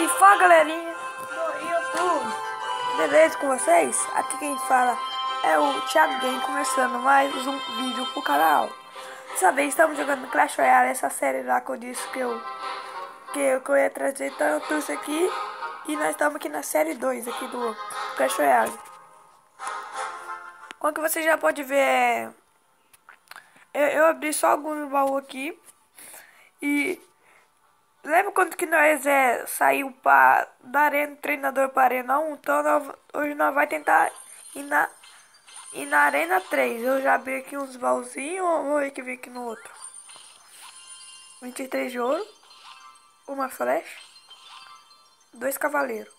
E fala, galerinha do YouTube, beleza com vocês? Aqui quem fala é o Thiago Game, começando mais um vídeo pro canal. Dessa vez estamos jogando Clash Royale, essa série lá que eu disse que eu ia trazer. Então eu trouxe aqui e nós estamos aqui na série 2 aqui do Clash Royale. Como que você já pode ver, eu abri só alguns baús aqui. E lembra quando que nós saiu da arena, treinador para arena 1? Então hoje nós vai tentar ir na arena 3. Eu já abri aqui uns baúzinhos, vamos ver que vem aqui no outro. 23 de ouro, uma flecha, 2 cavaleiros.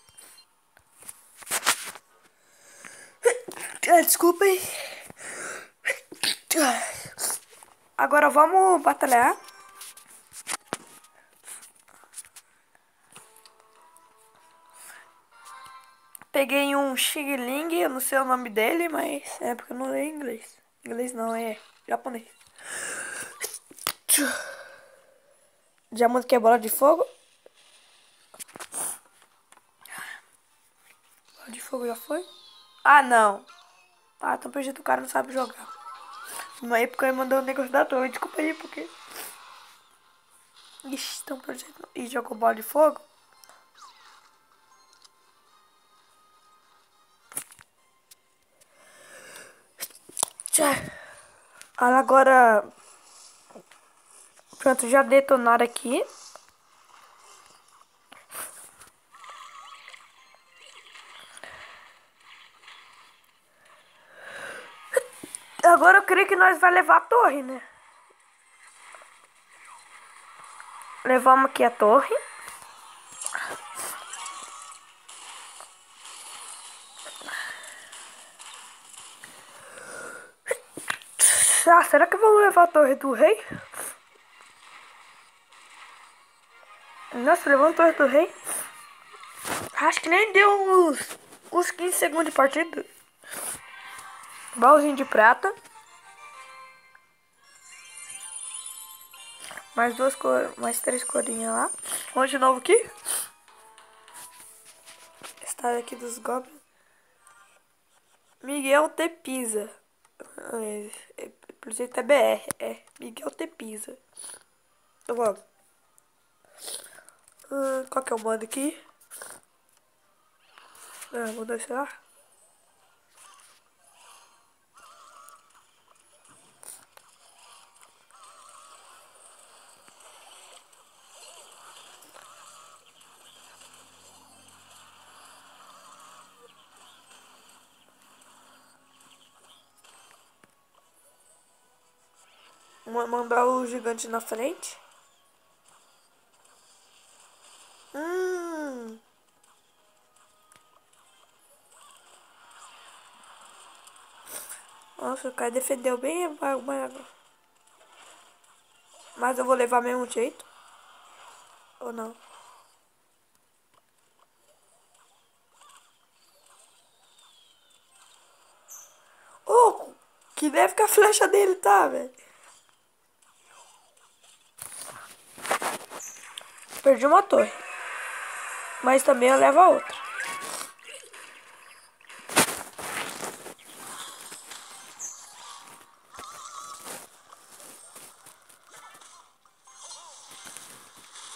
Desculpem. Agora vamos batalhar. Peguei um Xing Ling, eu não sei o nome dele, mas é porque eu não leio inglês. Inglês não, é japonês. Diamante que é bola de fogo. Bola de fogo já foi? Ah, não. Ah, então pelo jeito o cara não sabe jogar. Uma época ele mandou um negócio da torre. Desculpa aí, porque... Ixi, então pelo jeito... E jogou bola de fogo? Agora... Pronto, já detonaram aqui. Agora eu creio que nós vai levar a torre, né? Levamos aqui a torre. Ah, será que vamos levar a torre do rei? Nossa, levamos a torre do rei. Acho que nem deu uns 15 segundos de partida. Baúzinho de prata. Mais 3 corinhas lá. Vamos de novo aqui. Estado aqui dos Goblins. Miguel T. Pisa. Por jeito é BR. É Miguel T. Pisa. Então vamos. Qual que é o modo aqui? Vou descer lá. Mandar o gigante na frente. Nossa, o cara defendeu bem. Mas eu vou levar mesmo jeito. Ou não? Oh, que deve que a flecha dele tá, velho. Perdi uma torre. Mas também eu levo a outra.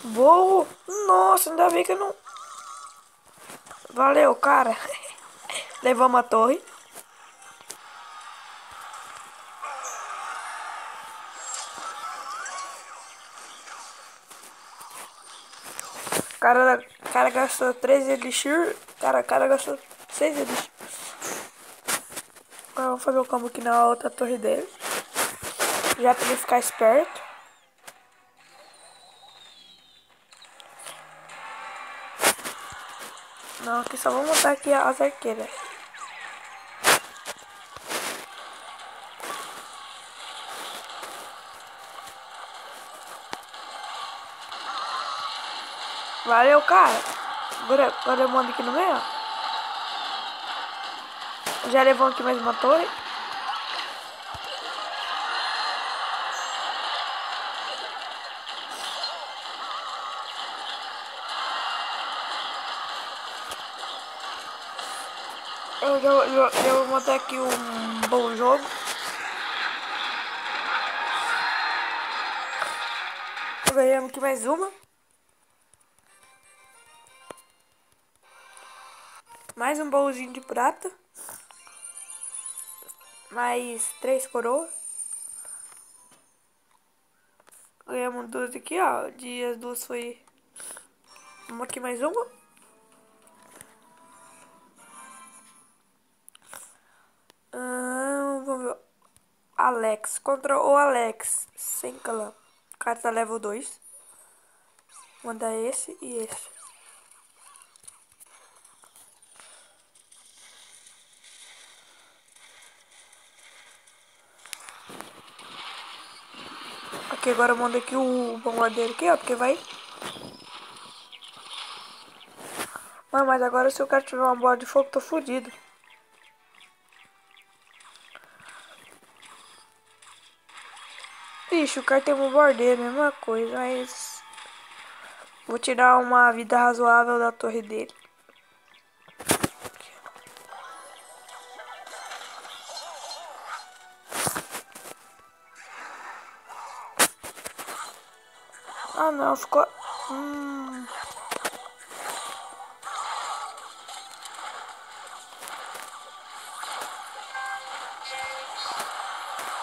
Vou. Nossa, ainda bem que eu não... Valeu, cara. Levamos a torre. Cara gastou 3 elixir. Cara gastou 6 elixir. Agora vamos fazer o combo aqui na outra torre dele. Já pra ele ficar esperto. Não, aqui só vamos montar aqui as arqueiras. Valeu, cara. Agora eu mando aqui no meio, ó. Já levou aqui mais uma torre. Eu vou montar aqui um bom jogo. Ganhamos aqui mais uma. Mais um bolzinho de prata. Mais 3 coroas. Ganhamos duas aqui, ó. As duas foi. Vamos aqui mais uma. Vamos ver. Alex. Contra o Alex. Sem clã. Carta level 2. Manda esse e esse. Aqui agora eu mando aqui o bombardeiro aqui, ó. Porque vai. Mas agora se o cara tiver uma bola de fogo, tô fudido. Ixi, o cara tem um bombardeiro, mesma coisa, mas... Vou tirar uma vida razoável da torre dele. Ah não, ficou...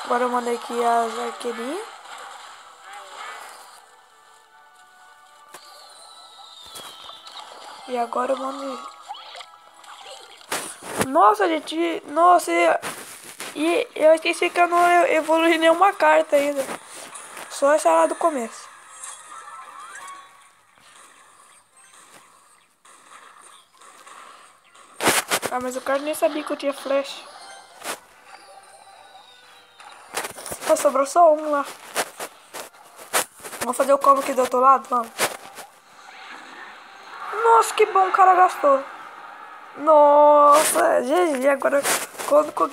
Agora eu mandei aqui as arqueirinhas. E agora eu mando... Nossa, gente... Nossa, e eu esqueci que eu não evolui nenhuma carta ainda. Só essa lá do começo. Ah, mas o cara nem sabia que eu tinha flash. Só sobrou só um lá. Vou fazer o combo aqui do outro lado, vamos. Nossa, que bom o cara gastou. Nossa, GG, agora quando que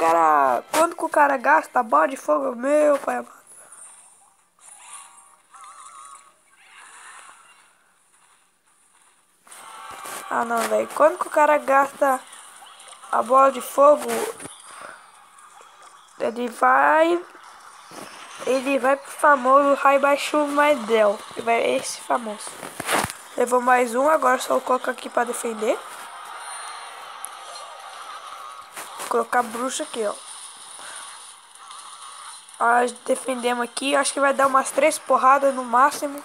o cara gasta a bola de fogo, meu pai amado. Ah não, velho, quando que o cara gasta a bola de fogo, ele vai pro famoso Raibaixu Maidel, que vai esse famoso. Levou mais um, agora só eu coloco aqui pra defender. Vou colocar a bruxa aqui, ó. Nós defendemos aqui, acho que vai dar umas 3 porradas no máximo.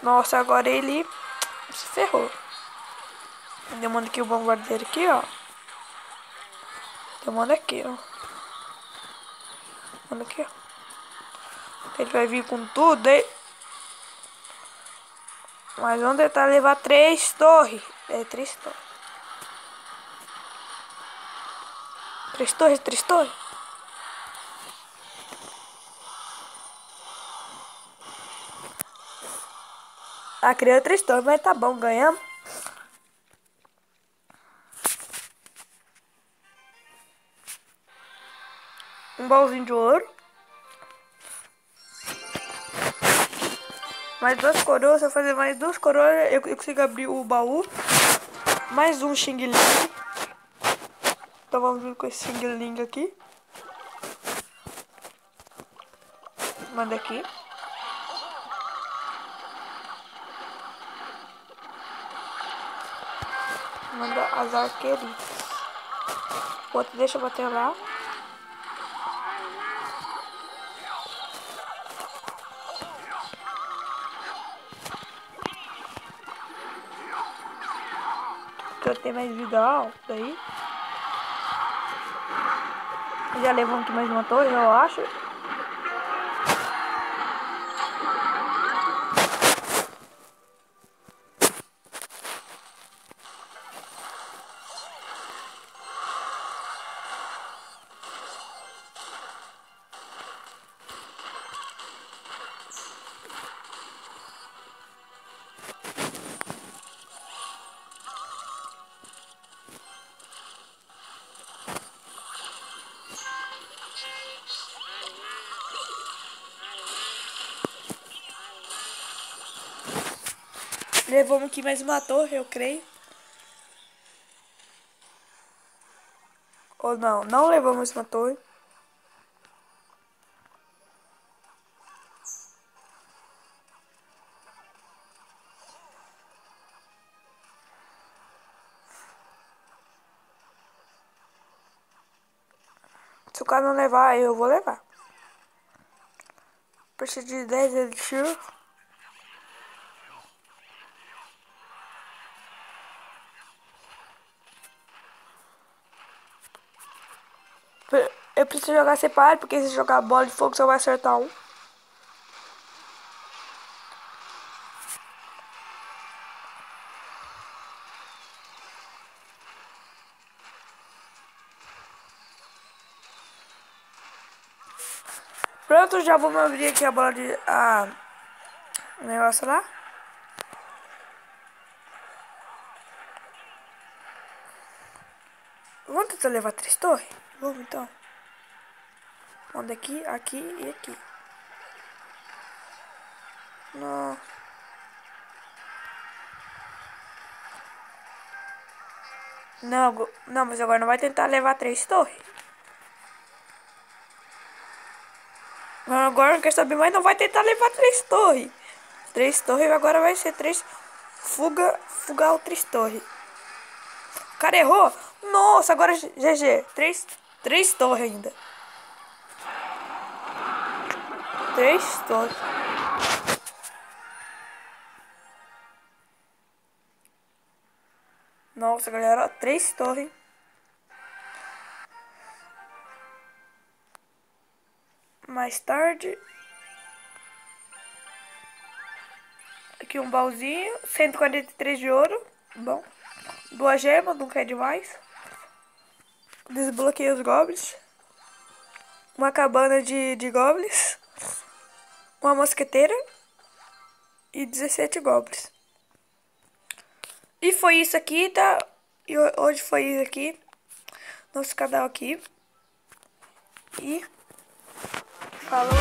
Nossa, agora ele se ferrou. Eu mando aqui o bombardeiro aqui, ó. Eu mando aqui, ó. Manda aqui, ó. Ele vai vir com tudo aí. Mas vamos tentar levar 3 torres. 3 torres. 3 torres, 3 torres. Ah, criou 3 torres, mas tá bom, ganhamos. Um baúzinho de ouro. Mais 2 coroas. Se eu fazer mais 2 coroas, eu consigo abrir o baú. Mais um Xing Ling. Então vamos vir com esse Xing Ling aqui. Manda aqui. Manda as arqueirinhas. O outro deixa eu bater lá. Porque eu tenho mais vida alta aí. Já levamos aqui mais uma torre, eu acho. Levamos aqui mais uma torre, eu creio. Ou não? Não levamos uma torre. Se o cara não levar, eu vou levar. Preciso de 10 elixir. Eu preciso jogar separado, porque se jogar bola de fogo só vai acertar um. Pronto, já vamos abrir aqui a bola de... o negócio lá. Vamos tentar levar 3 torres? Vamos então. Vamos daqui, aqui e aqui. Não. Não, mas agora não vai tentar levar 3 torres. Agora não quer saber mais, não vai tentar levar 3 torres. 3 torres agora vai ser 3... Fugar o 3 torres. O cara errou. Nossa, agora GG. 3 torres ainda. 3 torres. Nossa, galera, 3 torres. Mais tarde. Aqui um baúzinho. 143 de ouro. Bom. 2 gemas, não quer demais. Desbloqueei os goblins. Uma cabana de goblins. Uma mosqueteira. E 17 goblins. E foi isso aqui, tá? E hoje foi isso aqui. Nosso canal aqui. E... falou.